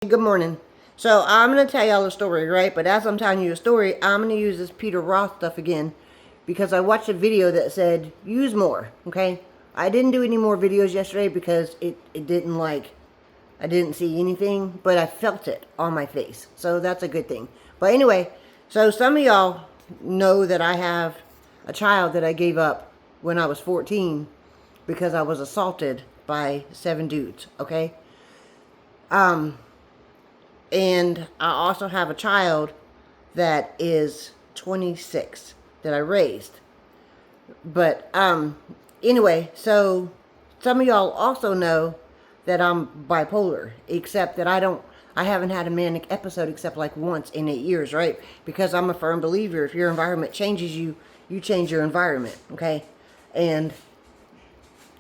Good morning. So I'm going to tell y'all a story, right? But as I'm telling you a story, I'm going to use this Peter Roth stuff again because I watched a video that said use more, okay? I didn't do any more videos yesterday because it didn't I didn't see anything, but I felt it on my face. So that's a good thing. But anyway, so some of y'all know that I have a child that I gave up when I was 14 because I was assaulted by 7 dudes, okay? And I also have a child that is 26 that I raised. But anyway, so some of y'all also know that I'm bipolar, except that I haven't had a manic episode except like once in 8 years, right? Because I'm a firm believer if your environment changes you, you change your environment, okay? And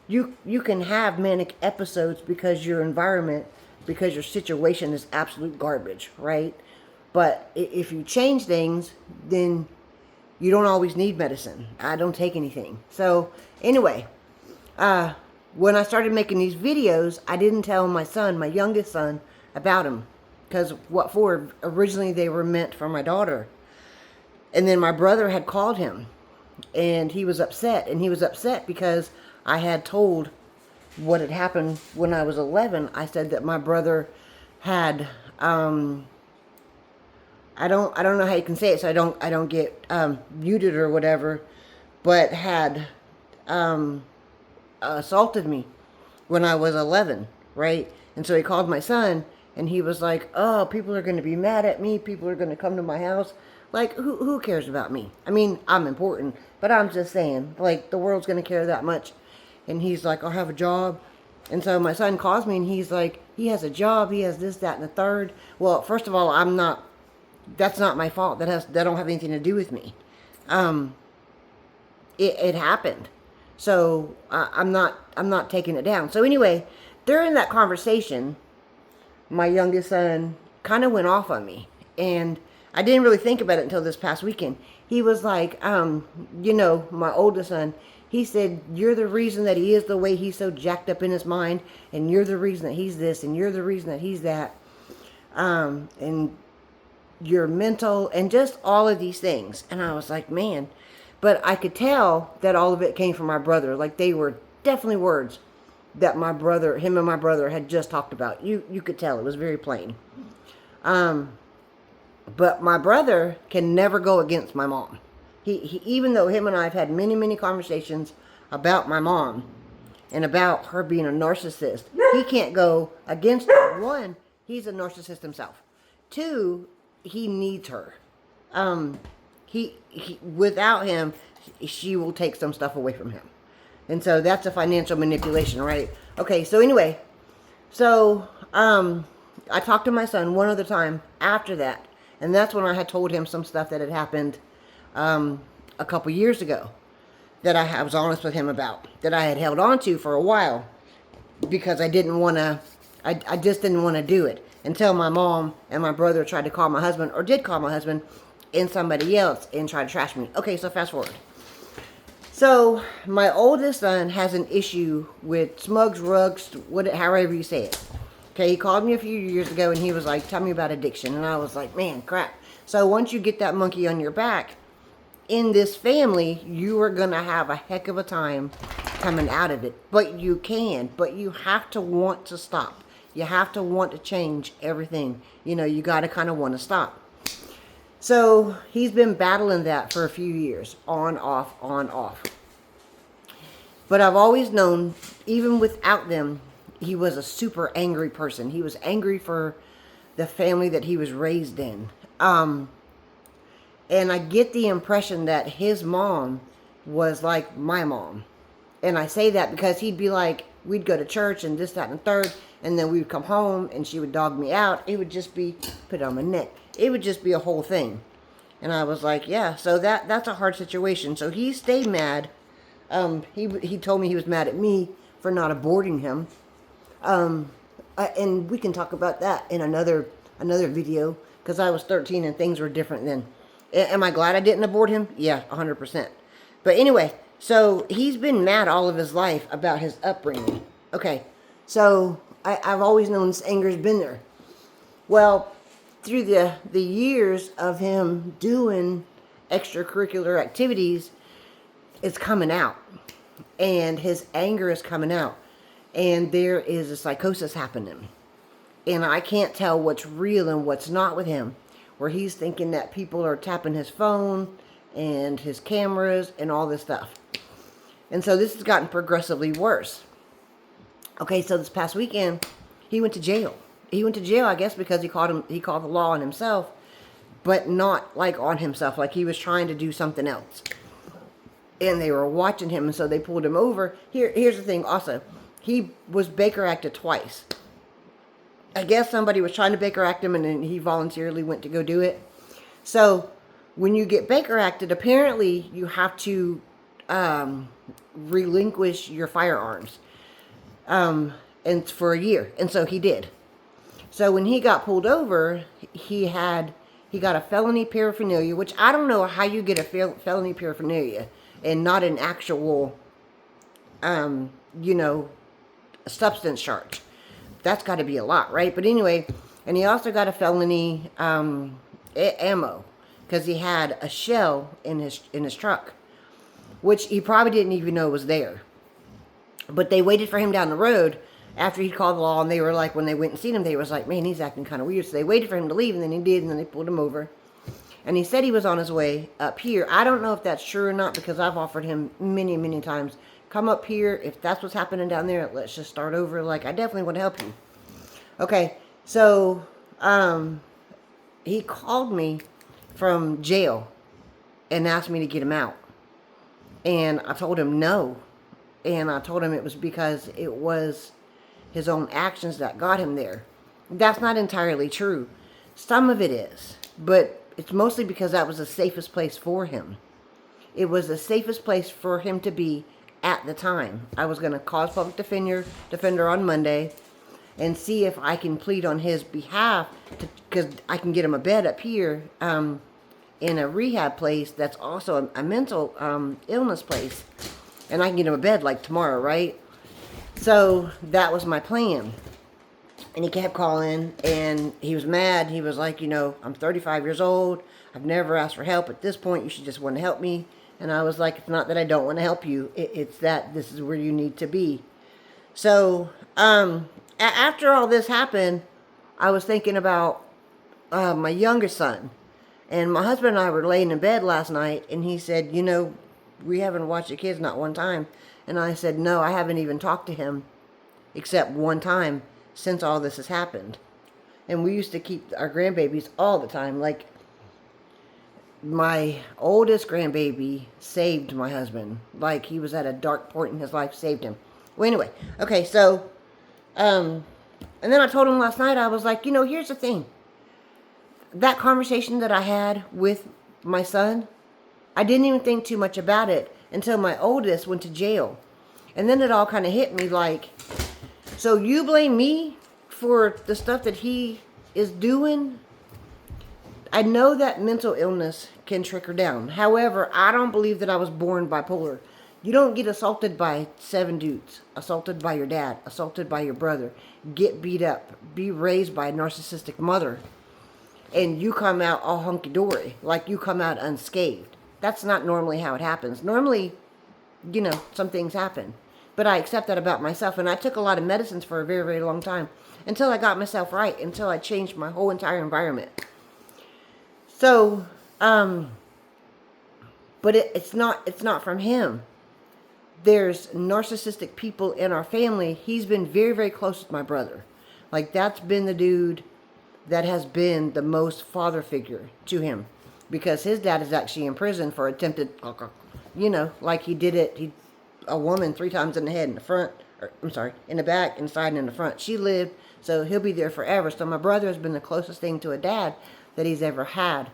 you can have manic episodes because your environment, because your situation is absolute garbage, right? But if you change things, then you don't always need medicine. I don't take anything. So anyway, when I started making these videos, I didn't tell my son, my youngest son, about him. Because what for? Originally they were meant for my daughter. And then my brother had called him. And he was upset. And he was upset because I had told what had happened when I was 11. I said that my brother had, I don't know how you can say it, so I don't get muted or whatever, but had assaulted me when I was 11, right? And so he called my son, and he was like, "Oh, people are going to be mad at me. People are going to come to my house." Like, who cares about me? I mean, I'm important, but I'm just saying, like, the world's going to care that much. And he's like, "I'll have a job." And so my son calls me, and he's like, he has a job, he has this, that, and the third. Well, first of all, that's not my fault. That don't have anything to do with me. It happened. So I'm not taking it down. So anyway, during that conversation, my youngest son kind of went off on me, and I didn't really think about it until this past weekend. He was like, my oldest son, he said, "You're the reason that he is the way he's so jacked up in his mind, and you're the reason that he's this, and you're the reason that he's that, and you're mental," and just all of these things. And I was like, man. But I could tell that all of it came from my brother. Like, they were definitely words that him and my brother had just talked about. You could tell. It was very plain. But my brother can never go against my mom. He even though him and I have had many, many conversations about my mom and about her being a narcissist, he can't go against her. One, he's a narcissist himself. Two, he needs her. He without him, she will take some stuff away from him. And so that's a financial manipulation, right? Okay, so anyway, so I talked to my son one other time after that, and that's when I had told him some stuff that had happened a couple years ago that I was honest with him about, that I had held on to for a while because I just didn't want to do it until my mom and my brother tried to call my husband, or did call my husband, and somebody else, and tried to trash me. Okay, so fast forward. So my oldest son has an issue with smugs, rugs, however you say it. Okay, he called me a few years ago, and he was like, "Tell me about addiction." And I was like, man, crap. So once you get that monkey on your back, in this family, you are going to have a heck of a time coming out of it. But you have to want to stop. You have to want to change everything. You got to kind of want to stop. So he's been battling that for a few years, on, off, on, off. But I've always known, even without them, he was a super angry person. He was angry for the family that he was raised in. And I get the impression that his mom was like my mom. And I say that because he'd be like, we'd go to church and this, that, and the third, and then we would come home and she would dog me out. It would just be, put it on my neck. It would just be a whole thing. And I was like, yeah, so that's a hard situation. So he stayed mad. He told me he was mad at me for not aborting him. And we can talk about that in another video, because I was 13 and things were different then. Am I glad I didn't abort him? Yeah, 100%. But anyway, so he's been mad all of his life about his upbringing. Okay, so I've always known this anger's been there. Well, through the years of him doing extracurricular activities, it's coming out. And his anger is coming out. And there is a psychosis happening. And I can't tell what's real and what's not with him. Where he's thinking that people are tapping his phone and his cameras and all this stuff. And so this has gotten progressively worse. Okay, so this past weekend, he went to jail. He went to jail, I guess, because he called the law on himself, but not like on himself, like he was trying to do something else. And they were watching him, and so they pulled him over. Here's the thing also. He was Baker acted twice. I guess somebody was trying to Baker act him, and then he voluntarily went to go do it. So when you get Baker acted, apparently you have to relinquish your firearms and for a year. And so he did. So when he got pulled over, he got a felony paraphernalia, which I don't know how you get a felony paraphernalia and not an actual, substance charge. That's got to be a lot, right? But anyway, and he also got a felony ammo because he had a shell in his truck, which he probably didn't even know was there. But they waited for him down the road after he called the law, and they were like, when they went and seen him, they was like, man, he's acting kind of weird. So they waited for him to leave, and then he did, and then they pulled him over. And he said he was on his way up here. I don't know if that's true or not, because I've offered him many, many times, come up here. If that's what's happening down there, let's just start over. Like, I definitely want to help you. Okay, so he called me from jail and asked me to get him out. And I told him no. And I told him it was because it was his own actions that got him there. That's not entirely true. Some of it is, but it's mostly because that was the safest place for him. It was the safest place for him to be at the time. I was going to call his public defender on Monday and see if I can plead on his behalf, because I can get him a bed up here in a rehab place that's also a mental illness place. And I can get him a bed like tomorrow, right? So that was my plan. And he kept calling, and he was mad. He was like, I'm 35 years old. I've never asked for help. At this point, you should just want to help me. And I was like, it's not that I don't want to help you. It's that this is where you need to be. So after all this happened, I was thinking about my younger son. And my husband and I were laying in bed last night, and he said, we haven't watched the kids not one time. And I said, no, I haven't even talked to him except one time since all this has happened. And we used to keep our grandbabies all the time. Like, my oldest grandbaby saved my husband. Like, he was at a dark point in his life, saved him. Well, anyway, okay, so, and then I told him last night, I was like, here's the thing. That conversation that I had with my son, I didn't even think too much about it until my oldest went to jail. And then it all kind of hit me like, so you blame me for the stuff that he is doing? I know that mental illness can trickle down. However, I don't believe that I was born bipolar. You don't get assaulted by 7 dudes, assaulted by your dad, assaulted by your brother, get beat up, be raised by a narcissistic mother, and you come out all hunky-dory, like you come out unscathed. That's not normally how it happens. Normally, some things happen. But I accept that about myself. And I took a lot of medicines for a very, very long time until I got myself right, until I changed my whole entire environment. So, but it's not from him. There's narcissistic people in our family. He's been very, very close with my brother. Like, that's been the dude that has been the most father figure to him. Because his dad is actually in prison for attempted, like he did it, a woman 3 times in the head in the front, in the back, inside, and in the front. She lived, so he'll be there forever. So my brother has been the closest thing to a dad that he's ever had.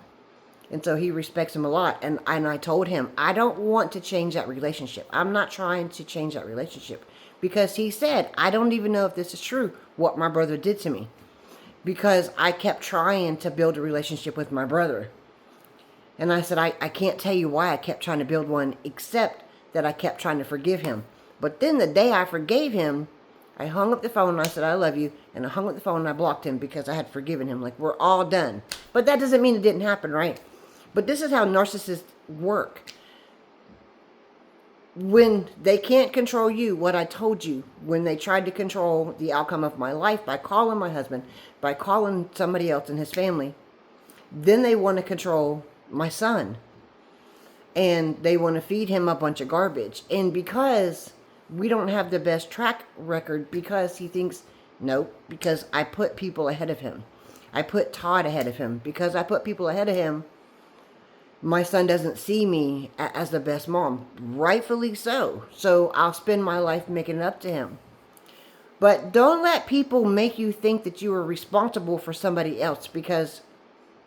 And so he respects him a lot. And I told him, I don't want to change that relationship. I'm not trying to change that relationship. Because he said, I don't even know if this is true, what my brother did to me. Because I kept trying to build a relationship with my brother. And I said, I can't tell you why I kept trying to build one, except that I kept trying to forgive him. But then the day I forgave him, I hung up the phone and I said, I love you. And I hung up the phone and I blocked him because I had forgiven him. Like, we're all done. But that doesn't mean it didn't happen, right? But this is how narcissists work. When they can't control you, what I told you, when they tried to control the outcome of my life by calling my husband, by calling somebody else in his family, then they want to control my son. And they want to feed him a bunch of garbage. And because we don't have the best track record, because he thinks, nope, because I put people ahead of him. I put Todd ahead of him. Because I put people ahead of him, my son doesn't see me as the best mom. Rightfully so. So I'll spend my life making it up to him. But don't let people make you think that you are responsible for somebody else, because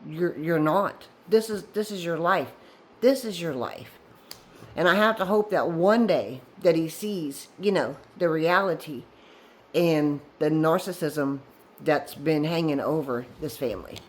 you're not. This is your life. This is your life. And I have to hope that one day that he sees, the reality and the narcissism that's been hanging over this family.